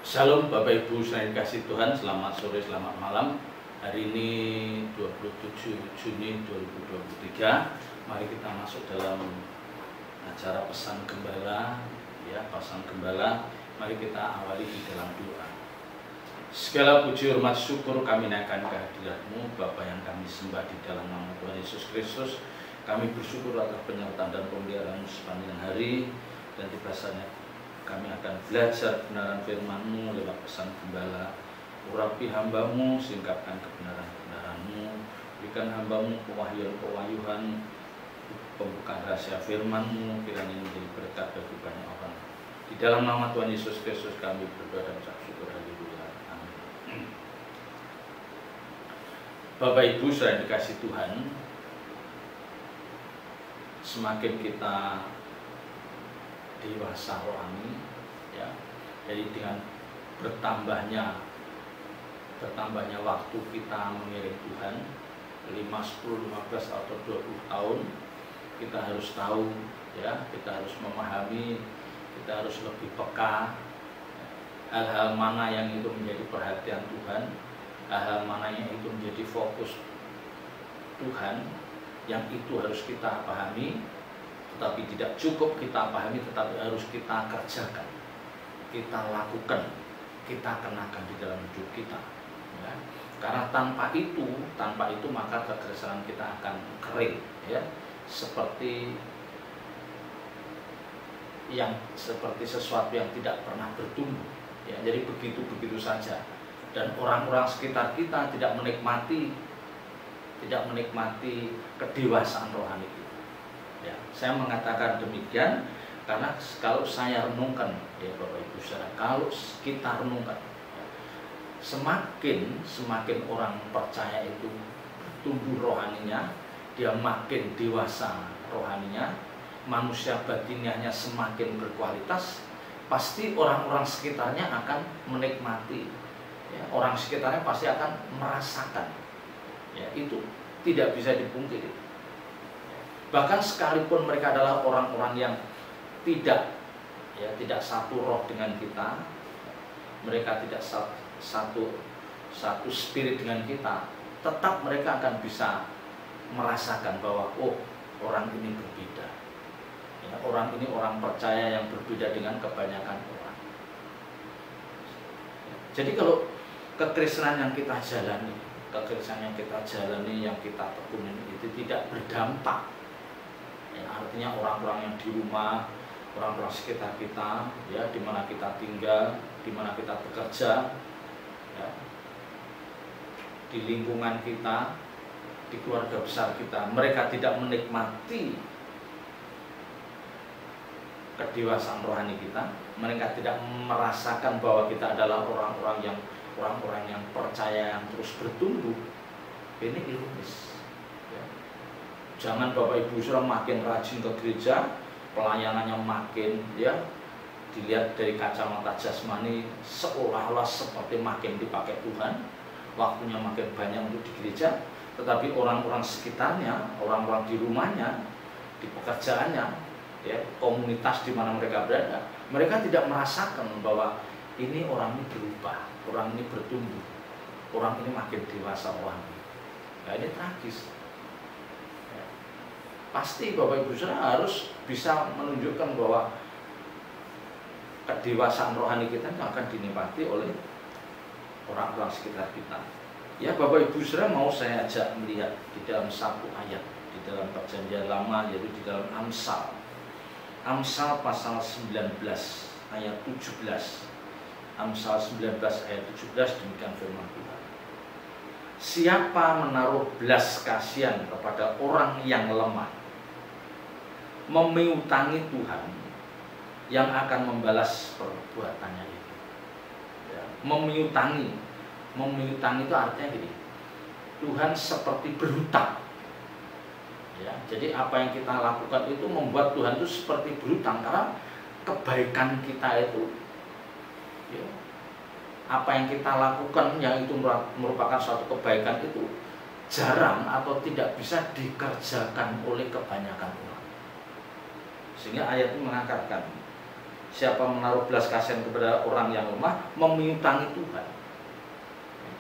Shalom Bapak Ibu saya kasih Tuhan, selamat sore, selamat malam. Hari ini 27 Juni 2023. Mari kita masuk dalam acara pesan gembala, ya, pesan gembala. Mari kita awali di dalam doa. Segala puji, hormat, syukur kami naikkan kehadirat-Mu, Bapa yang kami sembah di dalam nama Tuhan Yesus Kristus. Kami bersyukur atas penyertaan dan pemeliharaan-Mu sepanjang hari, dan tiba saatnya kami akan belajar kebenaran firman-Mu lewat pesan gembala. Urapi hamba-Mu, singkapkan kebenaran-kebenaran-Mu, berikan hamba-Mu pewahyuan-pewahyuan, pembukaan rahasia firman-Mu, kiranya menjadi berkat bagi banyak orang. Di dalam nama Tuhan Yesus Kristus kami berdoa dan ucap syukur. Haleluya. Amin. Bapak Ibu saudara dikasih Tuhan, semakin kita dewasa rohani, ya, jadi dengan bertambahnya waktu kita mengiring Tuhan 5, 10, 15 atau 20 tahun, kita harus tahu, ya, kita harus memahami, kita harus lebih peka hal-hal mana yang itu menjadi perhatian Tuhan, hal-hal mana yang itu menjadi fokus Tuhan, yang itu harus kita pahami. Tetapi tidak cukup kita pahami, tetapi harus kita kerjakan, kita lakukan, kita kenakan di dalam hidup kita, ya. Karena tanpa itu maka kekristenan kita akan kering, ya, seperti sesuatu yang tidak pernah bertumbuh, ya. Jadi begitu saja, dan orang-orang sekitar kita tidak menikmati kedewasaan rohani kita. Ya, saya mengatakan demikian karena kalau saya renungkan, ya Bapak Ibu saudara, kalau kita renungkan, ya, semakin orang percaya itu bertumbuh rohaninya, dia makin dewasa rohaninya, manusia batiniahnya semakin berkualitas, pasti orang-orang sekitarnya akan menikmati, ya, orang sekitarnya pasti akan merasakan, ya, itu tidak bisa dipungkiri. Bahkan sekalipun mereka adalah orang-orang yang tidak satu roh dengan kita, mereka tidak satu spirit dengan kita, tetap mereka akan bisa merasakan bahwa orang ini berbeda, ya, orang ini orang percaya yang berbeda dengan kebanyakan orang. Jadi kalau kekristenan yang kita jalani, yang kita tekuni itu tidak berdampak, ya, artinya orang-orang yang di rumah, orang-orang sekitar kita, ya, di mana kita tinggal, di mana kita bekerja, ya, di lingkungan kita, di keluarga besar kita, mereka tidak menikmati kedewasaan rohani kita, mereka tidak merasakan bahwa kita adalah orang-orang yang percaya, yang terus bertumbuh. Ini ironis. Jangan Bapak Ibu saudara makin rajin ke gereja, pelayanannya makin, ya, dilihat dari kacamata jasmani seolah-olah seperti makin dipakai Tuhan, waktunya makin banyak untuk di gereja, tetapi orang-orang sekitarnya, orang-orang di rumahnya, di pekerjaannya, ya, komunitas di mana mereka berada, mereka tidak merasakan bahwa ini orang ini berubah, orang ini bertumbuh, orang ini makin dewasa rohani. Nah, ini tragis. Pasti Bapak Ibu saudara harus bisa menunjukkan bahwa kedewasaan rohani kita akan dinikmati oleh orang-orang sekitar kita. Ya Bapak Ibu saudara, mau saya ajak melihat di dalam satu ayat di dalam Perjanjian Lama, yaitu di dalam Amsal pasal 19 ayat 17. Amsal 19 ayat 17, demikian firman Tuhan. Siapa menaruh belas kasihan kepada orang yang lemah, memiutangi Tuhan yang akan membalas perbuatannya itu. Ya, memiutangi itu artinya gini, Tuhan seperti berhutang. Ya, jadi apa yang kita lakukan itu membuat Tuhan itu seperti berhutang, karena kebaikan kita itu, ya, apa yang kita lakukan yang itu merupakan suatu kebaikan itu jarang atau tidak bisa dikerjakan oleh kebanyakan orang. Sehingga ayat itu mengatakan, siapa menaruh belas kasihan kepada orang yang lemah memiutangi Tuhan.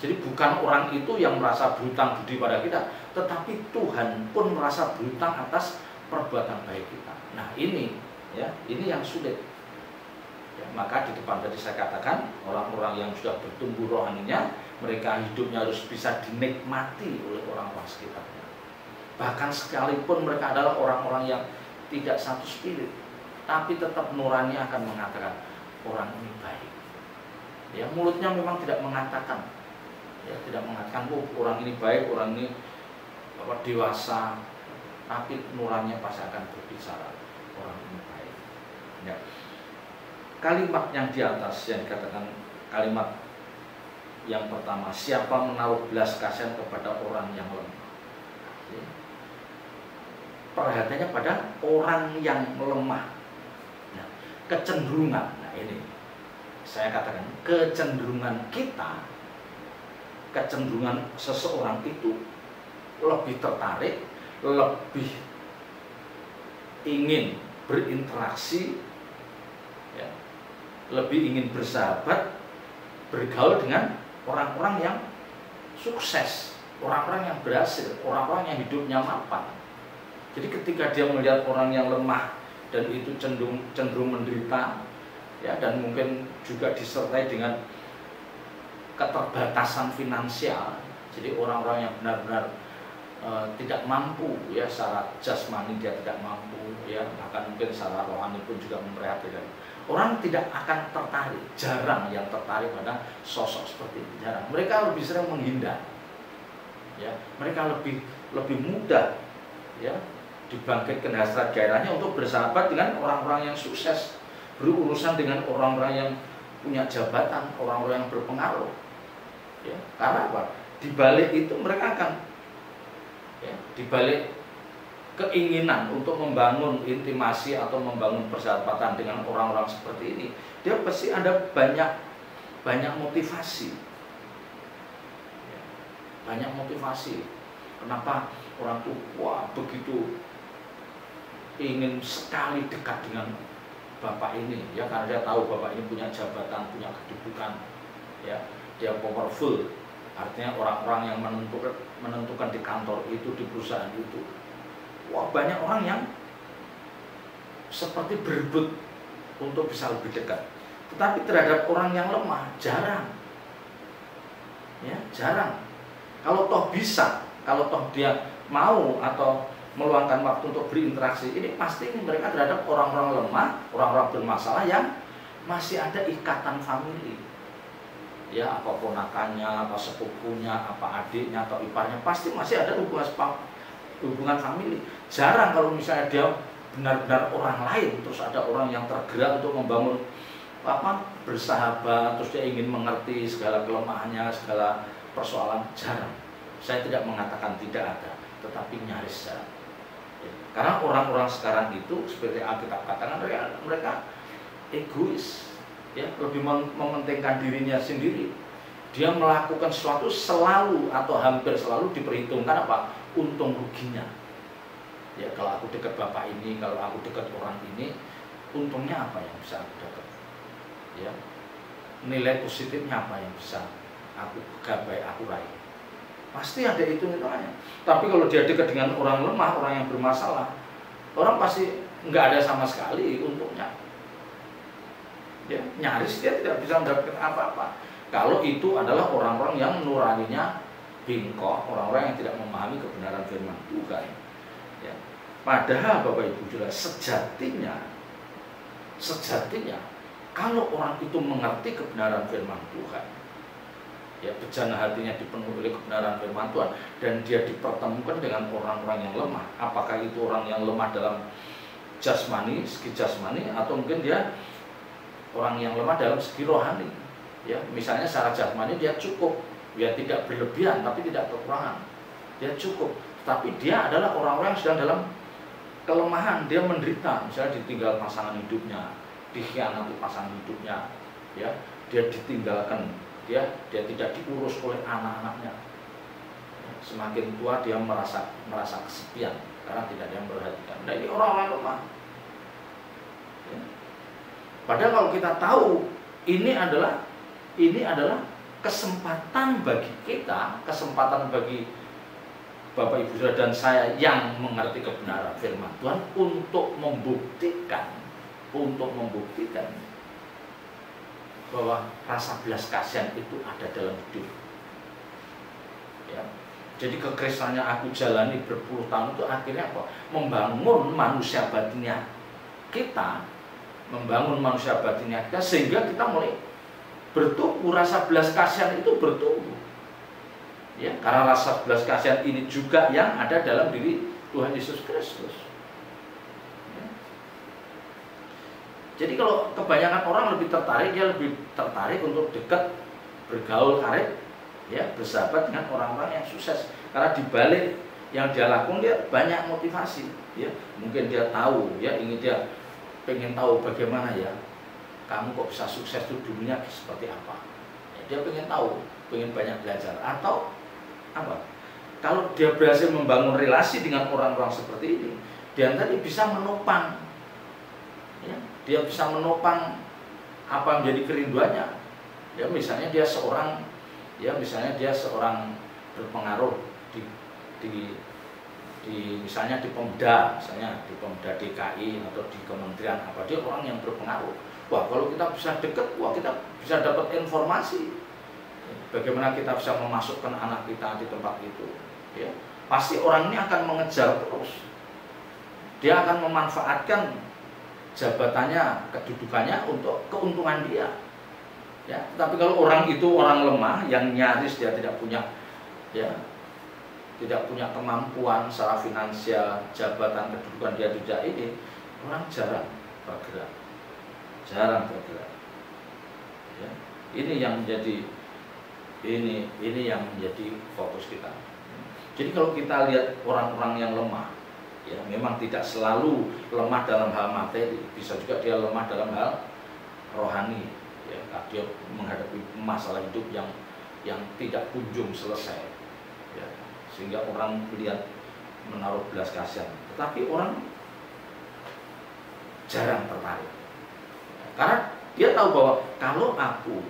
Jadi bukan orang itu yang merasa berhutang budi pada kita, tetapi Tuhan pun merasa berhutang atas perbuatan baik kita. Nah ini ya, ini yang sulit. Ya, maka di depan tadi saya katakan orang-orang yang sudah bertumbuh rohaninya, mereka hidupnya harus bisa dinikmati oleh orang-orang sekitarnya. Bahkan sekalipun mereka adalah orang-orang yang tidak satu spirit, tapi tetap nurani akan mengatakan orang ini baik. Ya, mulutnya memang tidak mengatakan, ya, tidak mengatakan orang ini baik, orang ini dewasa, tapi nuraninya pasti akan berbicara orang ini baik. Ya. Kalimat yang di atas yang dikatakan kalimat yang pertama, siapa menaruh belas kasihan kepada orang yang lemah. Ya. Perhatiannya pada orang yang lemah. Nah, kecenderungan, nah ini saya katakan kecenderungan kita, kecenderungan seseorang itu lebih tertarik, lebih ingin berinteraksi, ya, lebih ingin bersahabat, bergaul dengan orang-orang yang sukses, orang-orang yang berhasil, orang-orang yang hidupnya mapan. Jadi ketika dia melihat orang yang lemah dan itu cenderung menderita, ya, dan mungkin juga disertai dengan keterbatasan finansial, jadi orang-orang yang benar-benar tidak mampu, ya, secara jasmani dia tidak mampu, ya, bahkan mungkin secara rohani pun juga memprihatinkan. Orang tidak akan tertarik, jarang yang tertarik pada sosok seperti itu, jarang. Mereka lebih sering menghindar, ya, mereka lebih mudah, ya, dibangkitkan hasrat gairahnya untuk bersahabat dengan orang-orang yang sukses, berurusan dengan orang-orang yang punya jabatan, orang-orang yang berpengaruh, ya, karena apa? Di balik itu mereka akan, ya, di balik keinginan untuk membangun intimasi atau membangun persahabatan dengan orang-orang seperti ini, dia pasti ada banyak motivasi, ya, banyak motivasi. Kenapa orang tua begitu ingin sekali dekat dengan bapak ini, ya, karena dia tahu bapak ini punya jabatan, punya kedudukan, ya, dia powerful, artinya orang-orang yang menentukan di kantor itu, di perusahaan itu. Wah, banyak orang yang seperti berebut untuk bisa lebih dekat. Tetapi terhadap orang yang lemah jarang, ya, jarang. Kalau toh bisa, kalau toh dia mau atau meluangkan waktu untuk berinteraksi, ini pasti mereka terhadap orang-orang lemah, orang-orang bermasalah yang masih ada ikatan famili, ya, apa ponakannya, apa sepupunya, apa adiknya atau iparnya, pasti masih ada hubungan famili. Jarang kalau misalnya dia benar-benar orang lain, terus ada orang yang tergerak untuk membangun bersahabat, terus dia ingin mengerti segala kelemahannya, segala persoalan, jarang. Saya tidak mengatakan tidak ada, tetapi nyaris jarang. Karena orang-orang sekarang itu seperti Alkitab katakan, mereka egois, ya, lebih mementingkan dirinya sendiri. Dia melakukan sesuatu selalu atau hampir selalu diperhitungkan apa? Untung ruginya. Ya, kalau aku dekat bapak ini, kalau aku dekat orang ini, untungnya apa yang bisa aku dapat? Ya, nilai positifnya apa yang bisa aku gapai, aku raih? Pasti ada hitung-hitungannya. Tapi kalau dia dekat dengan orang lemah, orang yang bermasalah, orang pasti nggak ada sama sekali untungnya. Ya, nyaris dia tidak bisa mendapatkan apa-apa. Kalau itu adalah orang-orang yang nuraninya bingkok, orang-orang yang tidak memahami kebenaran firman Tuhan. Ya. Padahal Bapak Ibu jelas sejatinya, kalau orang itu mengerti kebenaran firman Tuhan, ya, bejana hatinya dipenuhi oleh kebenaran firman Tuhan, dan dia dipertemukan dengan orang-orang yang lemah. Apakah itu orang yang lemah dalam jasmani, segi jasmani, atau mungkin dia orang yang lemah dalam segi rohani. Ya, misalnya secara jasmani dia cukup, ya, tidak berlebihan tapi tidak kekurangan. Dia cukup, tapi dia adalah orang-orang yang sedang dalam kelemahan, dia menderita, misalnya ditinggal pasangan hidupnya, dikhianati pasangan hidupnya, ya, dia ditinggalkan, dia tidak diurus oleh anak-anaknya. Semakin tua dia merasa kesepian karena tidak ada yang memperhatikan. Nah, ini orang-orang lemah. Ya. Padahal kalau kita tahu ini adalah kesempatan bagi kita, kesempatan bagi Bapak Ibu Saudara dan saya yang mengerti kebenaran firman Tuhan untuk membuktikan bahwa rasa belas kasihan itu ada dalam hidup. Ya. Jadi kekristenannya aku jalani berpuluh tahun itu akhirnya apa? Membangun manusia batinnya kita, sehingga kita mulai bertumbuh, rasa belas kasihan itu bertumbuh. Ya, karena rasa belas kasihan ini juga yang ada dalam diri Tuhan Yesus Kristus. Ya. Jadi kalau kebanyakan orang dia lebih tertarik untuk dekat, bergaul karib, ya, bersahabat dengan orang-orang yang sukses. Karena dibalik yang dia lakukan dia banyak motivasi. Ya, mungkin dia tahu, ya, dia pengen tahu bagaimana ya kamu kok bisa sukses itu dulunya seperti apa. Ya, dia pengen tahu, pengen banyak belajar. Atau apa? Kalau dia berhasil membangun relasi dengan orang-orang seperti ini, dia tadi bisa menopang, ya, dia bisa menopang apa menjadi kerinduannya. Ya, misalnya dia seorang berpengaruh misalnya di Pemda, DKI atau di kementerian apa, dia orang yang berpengaruh. Wah, kalau kita bisa dekat, kita bisa dapat informasi bagaimana kita bisa memasukkan anak kita di tempat itu. Ya, pasti orang ini akan mengejar terus. Dia akan memanfaatkan jabatannya, kedudukannya untuk keuntungan dia. Ya, tapi kalau orang itu orang lemah yang nyaris dia tidak punya kemampuan secara finansial, jabatan, kedudukan dia tidak ini, orang jarang bergerak. Ya, ini yang menjadi fokus kita. Jadi kalau kita lihat orang-orang yang lemah, ya, memang tidak selalu lemah dalam hal materi, bisa juga dia lemah dalam hal rohani. Ya, dia menghadapi masalah hidup yang tidak kunjung selesai. Ya, sehingga orang melihat menaruh belas kasihan, tetapi orang jarang tertarik. Karena dia tahu bahwa kalau aku,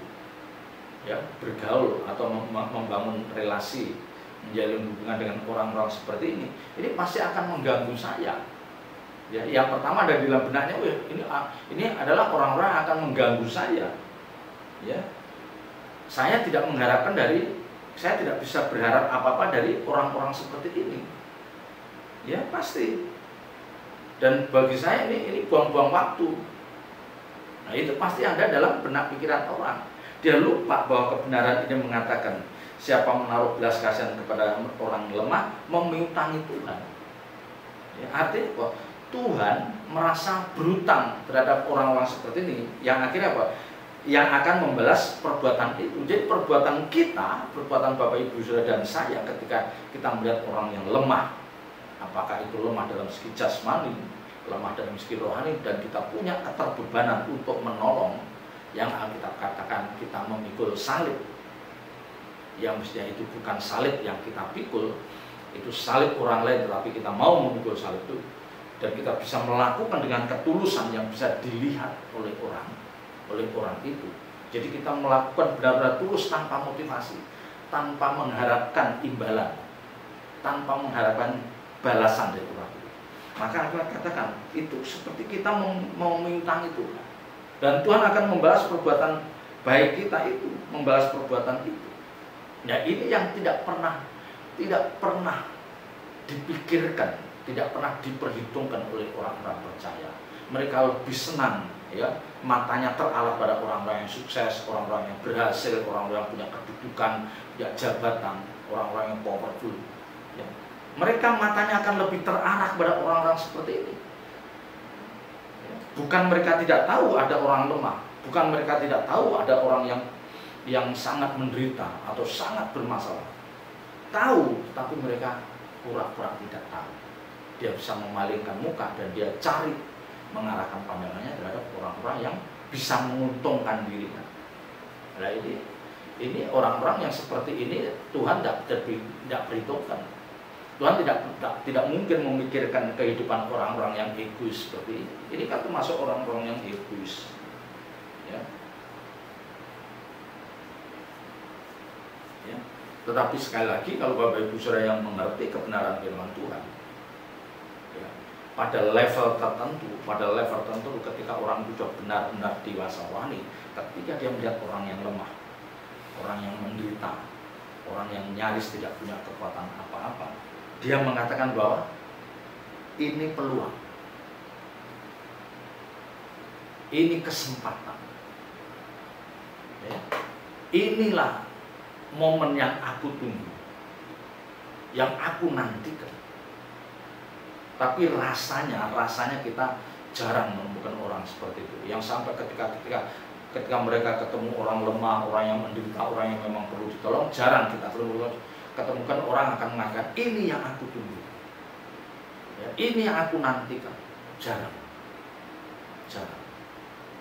ya, bergaul atau membangun relasi, menjalin hubungan dengan orang-orang seperti ini pasti akan mengganggu saya. Ya, yang pertama ada di dalam benaknya, ini adalah orang-orang yang akan mengganggu saya. Ya, saya tidak bisa berharap apa-apa dari orang-orang seperti ini. Ya, pasti. Dan bagi saya ini buang-buang waktu. Nah, itu pasti ada dalam benak pikiran orang. Dia lupa bahwa kebenaran ini mengatakan siapa menaruh belas kasihan kepada orang lemah memiutangi Tuhan. Ya, artinya bahwa Tuhan merasa berutang terhadap orang-orang seperti ini, yang akhirnya apa? Yang akan membalas perbuatan itu. Jadi perbuatan Bapak Ibu Saudara dan saya ketika kita melihat orang yang lemah, apakah itu lemah dalam segi jasmani, lemah dalam segi rohani, dan kita punya keterbebanan untuk menolong, yang Alkitab katakan kita memikul salib, yang mestinya itu bukan salib yang kita pikul, itu salib orang lain, tetapi kita mau memikul salib itu, dan kita bisa melakukan dengan ketulusan yang bisa dilihat oleh orang itu. Jadi kita melakukan benar-benar tulus tanpa motivasi, tanpa mengharapkan imbalan, tanpa mengharapkan balasan dari orang itu. Maka aku katakan itu seperti kita mau mengutangi Tuhan, dan Tuhan akan membalas perbuatan baik kita itu, membalas perbuatan itu. Ya, ini yang tidak pernah dipikirkan, tidak pernah diperhitungkan oleh orang-orang percaya. Mereka lebih senang, ya, matanya terarah pada orang-orang yang sukses, orang-orang yang berhasil, orang-orang yang punya kedudukan, punya jabatan, orang-orang yang powerful. Ya. Mereka matanya akan lebih terarah pada orang-orang seperti ini. Ya. Bukan mereka tidak tahu ada orang lemah, bukan mereka tidak tahu ada orang yang sangat menderita atau sangat bermasalah. Tahu, tapi mereka pura-pura tidak tahu. Dia bisa memalingkan muka dan dia cari mengarahkan pandangannya terhadap orang-orang yang bisa menguntungkan dirinya. Nah, ini orang-orang yang seperti ini Tuhan tidak perhitungkan. Tuhan tidak mungkin memikirkan kehidupan orang-orang yang egois seperti ini. Ini kan termasuk orang-orang yang egois. Ya. Ya. Tetapi sekali lagi, kalau Bapak Ibu Saudara yang mengerti kebenaran firman Tuhan, ya, pada level tertentu ketika orang sudah benar-benar dewasa rohani, ketika dia melihat orang yang lemah, orang yang menderita, orang yang nyaris tidak punya kekuatan apa-apa, dia mengatakan bahwa ini peluang, ini kesempatan, ya. Inilah momen yang aku tunggu, yang aku nantikan. Tapi rasanya kita jarang menemukan orang seperti itu, yang sampai ketika mereka ketemu orang lemah, orang yang menderita, orang yang memang perlu ditolong, jarang kita ketemukan orang akan mengatakan ini yang aku tunggu, ya, ini yang aku nantikan. Jarang.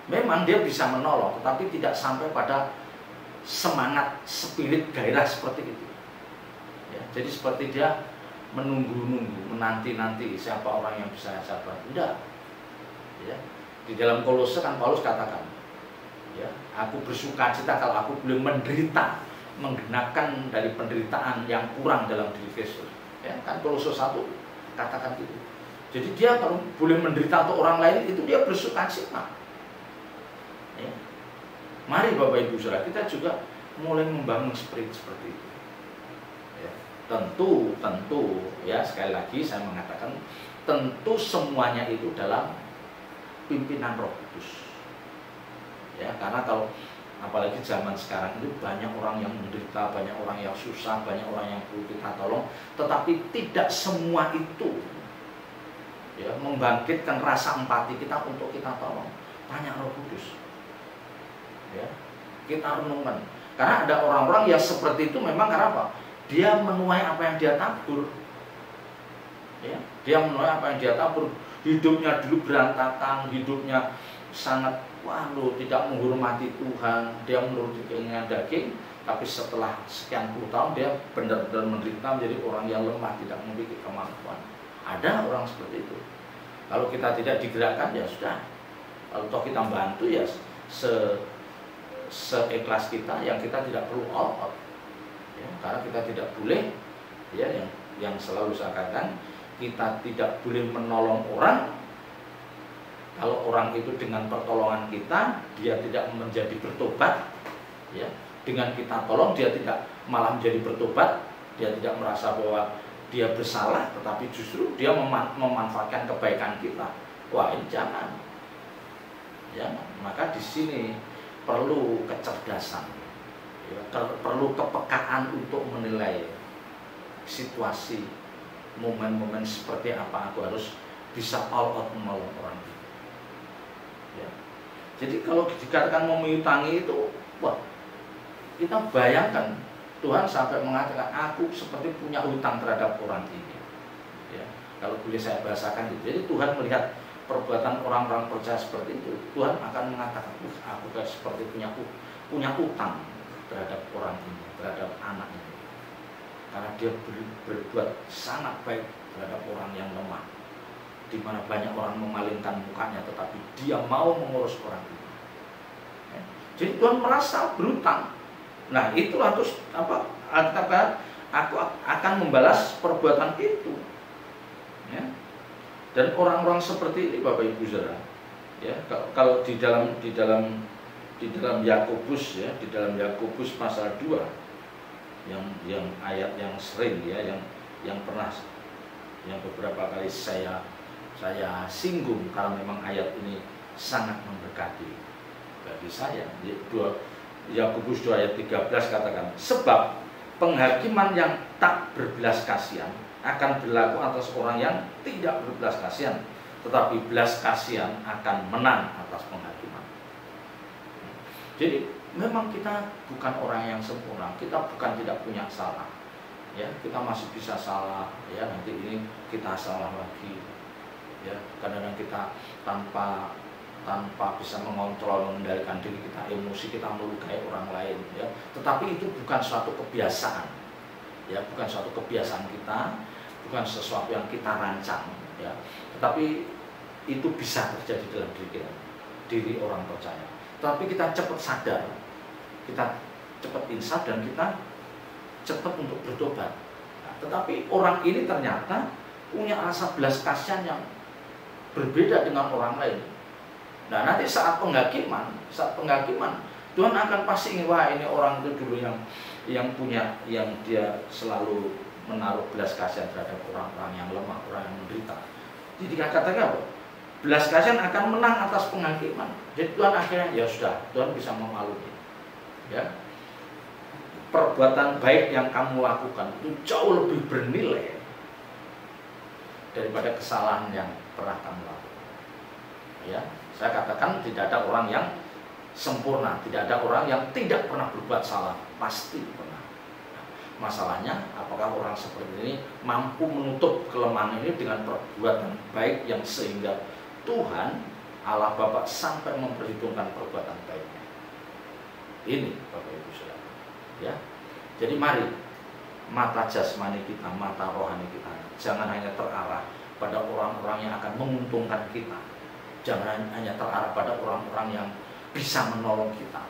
Memang dia bisa menolong, tetapi tidak sampai pada semangat, spirit, gairah seperti itu. Ya, jadi seperti dia menunggu-nunggu, menanti-nanti siapa orang yang bisa sabar. Tidak. Ya. Di dalam Kolose kan Paulus katakan, ya, aku bersuka cita kalau aku boleh menderita, menggenakan dari penderitaan yang kurang dalam diri Kristus. Ya, kan Kolose 1 katakan gitu. Jadi dia kalau boleh menderita untuk orang lain, itu dia bersuka cita. Ya. Mari Bapak Ibu Saudara, kita juga mulai membangun spirit seperti itu. Ya. Tentu ya, sekali lagi saya mengatakan, tentu semuanya itu dalam pimpinan Roh Kudus. Ya, karena kalau apalagi zaman sekarang itu banyak orang yang menderita, banyak orang yang susah, banyak orang yang perlu kita tolong, tetapi tidak semua itu, ya, membangkitkan rasa empati kita untuk kita tolong. Tanya Roh Kudus. Ya, kita renungkan. Karena ada orang-orang yang seperti itu memang karena apa? Dia menuai apa yang dia tabur. Ya, dia menuai apa yang dia tabur. Hidupnya dulu berantakan, hidupnya sangat tidak menghormati Tuhan, dia menuruti keinginan daging, tapi setelah sekian puluh tahun dia benar-benar menderita menjadi orang yang lemah, tidak memiliki kemampuan. Ada orang seperti itu. Kalau kita tidak digerakkan, ya sudah. Kalau toh kita bantu, ya seikhlas kita, yang kita tidak perlu all out, ya, karena kita tidak boleh, ya, yang selalu saya katakan, kita tidak boleh menolong orang kalau orang itu dengan pertolongan kita dia tidak menjadi bertobat, ya, dengan kita tolong dia tidak malah menjadi bertobat, dia tidak merasa bahwa dia bersalah, tetapi justru dia memanfaatkan kebaikan kita. Wah, ini jangan, ya. Maka di sini perlu kecerdasan, ya, perlu kepekaan untuk menilai situasi, momen-momen seperti apa aku harus bisa all out menolong orang. Ya. Jadi kalau dikatakan mengutangi itu, wah, kita bayangkan Tuhan sampai mengatakan aku seperti punya utang terhadap orang ini. Ya. Kalau boleh saya bahasakan itu. Jadi Tuhan melihat perbuatan orang-orang percaya seperti itu, Tuhan akan mengatakan, aku kayak seperti punya utang terhadap orang ini, terhadap anak ini, karena dia berbuat sangat baik terhadap orang yang lemah, di mana banyak orang memalingkan mukanya, tetapi dia mau mengurus orang itu. Ya. Jadi Tuhan merasa berutang. Nah, itulah terus apa? Aku akan membalas perbuatan itu. Ya. Dan orang-orang seperti ini Bapak Ibu Saudara, ya, kalau di dalam Yakobus, ya, di dalam Yakobus pasal 2 yang ayat yang sering, ya, yang pernah, yang beberapa kali saya singgung karena memang ayat ini sangat memberkati bagi saya. Yakobus 2 ayat 13 katakan, sebab penghakiman yang tak berbelas kasihan akan berlaku atas orang yang tidak berbelas kasihan, tetapi belas kasihan akan menang atas penghakiman. Jadi memang kita bukan orang yang sempurna, kita bukan tidak punya salah, ya, kita masih bisa salah, ya, nanti ini kita salah lagi, ya, kadang-kadang kita tanpa bisa mengontrol, mengendalikan diri kita, emosi kita melukai orang lain, ya, tetapi itu bukan suatu kebiasaan, ya, bukan suatu kebiasaan kita, bukan sesuatu yang kita rancang, ya, tetapi itu bisa terjadi dalam diri kita, diri orang percaya. Tapi kita cepat sadar, kita cepat insaf, dan kita cepat untuk bertobat. Nah, tetapi orang ini ternyata punya rasa belas kasihan yang berbeda dengan orang lain. Nah, nanti saat penghakiman Tuhan akan pasti ingin, wah ini orang itu dulu yang punya, yang dia selalu menaruh belas kasihan terhadap orang-orang yang lemah, orang yang menderita. Jadi katakan apa? Belas kasihan akan menang atas penghakiman. Jadi Tuhan akhirnya, ya sudah, Tuhan bisa memaklumi. Ya, perbuatan baik yang kamu lakukan itu jauh lebih bernilai daripada kesalahan yang pernah kamu lakukan. Ya, saya katakan tidak ada orang yang sempurna, tidak ada orang yang tidak pernah berbuat salah, pasti pernah. Nah, masalahnya, apakah orang seperti ini mampu menutup kelemahan ini dengan perbuatan baik yang sehingga Tuhan Allah Bapa sampai memperhitungkan perbuatan baiknya. Ini Bapak Ibu Saudara. Ya, jadi mari mata jasmani kita, mata rohani kita jangan hanya terarah pada orang-orang yang akan menguntungkan kita. Jangan hanya terarah pada orang-orang yang bisa menolong kita.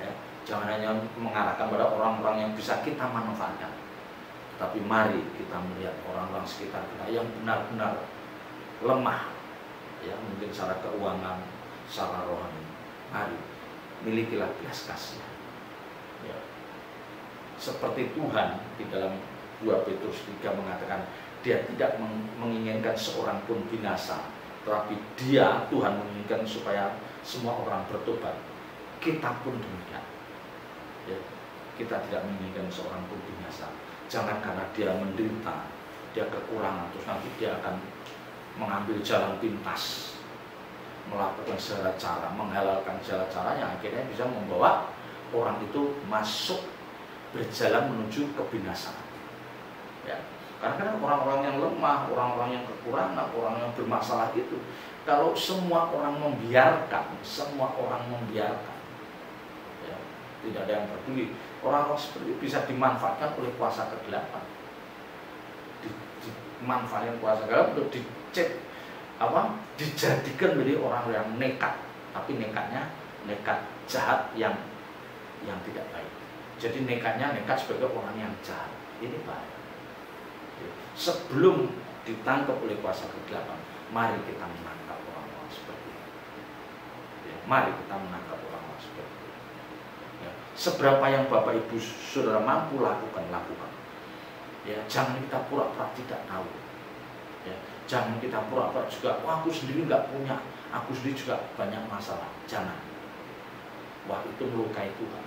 Ya, jangan hanya mengarahkan pada orang-orang yang bisa kita manfaatkan. Tapi mari kita melihat orang-orang sekitar kita yang benar-benar lemah, ya, mungkin secara keuangan, secara rohani. Mari milikilah belas kasihan. Ya. Seperti Tuhan di dalam 2 Petrus 3 mengatakan, Dia tidak menginginkan seorang pun binasa, tetapi Dia, Tuhan, menginginkan supaya semua orang bertobat. Kita pun demikian. Ya, kita tidak menginginkan seorang pun binasa. Jangan karena dia menderita, dia kekurangan, terus nanti dia akan mengambil jalan pintas, melakukan segala cara, menghalalkan segala cara yang akhirnya bisa membawa orang itu masuk berjalan menuju kebinasaan. Ya, karena orang-orang yang lemah, orang-orang yang kekurangan, orang yang bermasalah itu, kalau semua orang membiarkan, ya, tidak ada yang peduli, orang-orang seperti itu bisa dimanfaatkan oleh kuasa kegelapan, dimanfaatkan kuasa kegelapan untuk dijadikan menjadi orang yang nekat, tapi nekatnya nekat jahat yang tidak baik. Jadi nekatnya nekat sebagai orang yang jahat. Ini baik. Sebelum ditangkap oleh kuasa kegelapan, mari kita menangkap orang-orang seperti itu. Ya, mari kita menangkap orang-orang seperti itu. Ya, seberapa yang Bapak Ibu Saudara mampu lakukan. Ya, jangan kita pura-pura tidak tahu. Ya, jangan kita pura-pura juga, wah aku sendiri nggak punya, aku sendiri juga banyak masalah. Jangan. Wah, itu melukai Tuhan.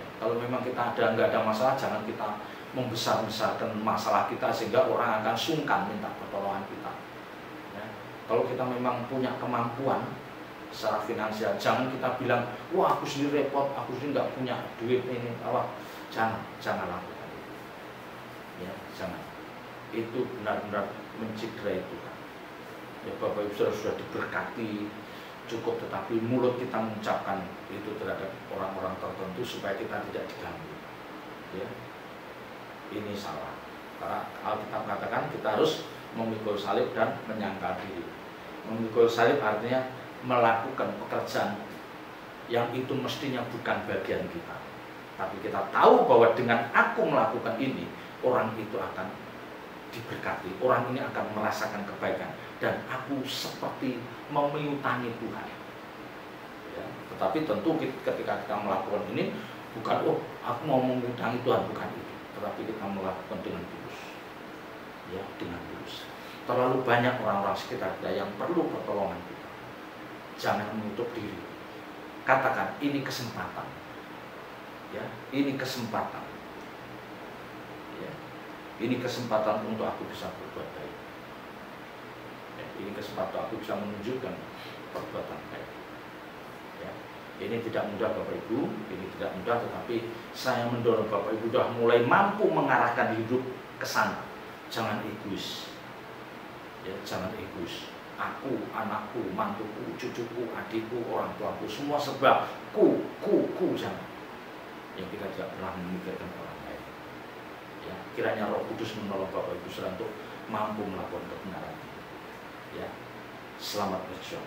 Ya, kalau memang kita nggak ada masalah, jangan kita membesar-besarkan masalah kita sehingga orang akan sungkan minta pertolongan kita. Ya, kalau kita memang punya kemampuan secara finansial, jangan kita bilang, wah aku sendiri repot, aku sendiri nggak punya duit ini, jangan lakukan itu. Ya, jangan. Itu benar-benar mencederai Tuhan. Ya, Bapak Ibu Saudara sudah diberkati cukup, tetapi mulut kita mengucapkan itu terhadap orang-orang tertentu supaya kita tidak diganggu. Ya, ini salah. Karena Alkitab katakan kita harus memikul salib dan menyangkal diri. Memikul salib artinya melakukan pekerjaan yang itu mestinya bukan bagian kita. Tapi kita tahu bahwa dengan aku melakukan ini, orang itu akan diberkati, orang ini akan merasakan kebaikan, dan aku seperti memiutangi Tuhan. Ya, tetapi tentu ketika kita melakukan ini bukan, aku mau mengutangi Tuhan, bukan itu. Tetapi kita melakukan dengan tulus. Ya, dengan tulus. Terlalu banyak orang-orang sekitar kita yang perlu pertolongan kita. Jangan menutup diri. Katakan, ini kesempatan. Ya, ini kesempatan. Ya, ini kesempatan untuk aku bisa berbuat baik. Ya, ini kesempatan aku bisa menunjukkan perbuatan baik. Ya, ini tidak mudah Bapak Ibu, ini tidak mudah, tetapi saya mendorong Bapak Ibu sudah mulai mampu mengarahkan hidup ke sana. Jangan egois. Ya, jangan egois. Aku, anakku, mantuku, cucuku, adikku, orang tuaku, semua serba ku, jangan. Yang kita tidak pernah memikirkan orang lain. Ya, kiranya Roh Kudus menolong Bapak Ibu Saudara untuk mampu melakukan kebenaran. Ya, selamat berjuang.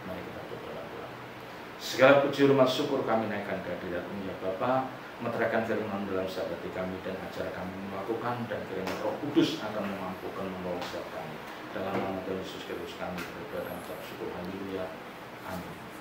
Mari kita berdoa. Segala puji hormat syukur kami naikkan ke hadirat-Mu ya Bapa, meteraikan firman dalam hati kami dan ajar kami melakukan, dan kiranya Roh Kudus akan memampukan menolong setiap kami. Dalam nama Tuhan Yesus Kristus kami berdoa dan mengucap syukur. Haleluya. Amin.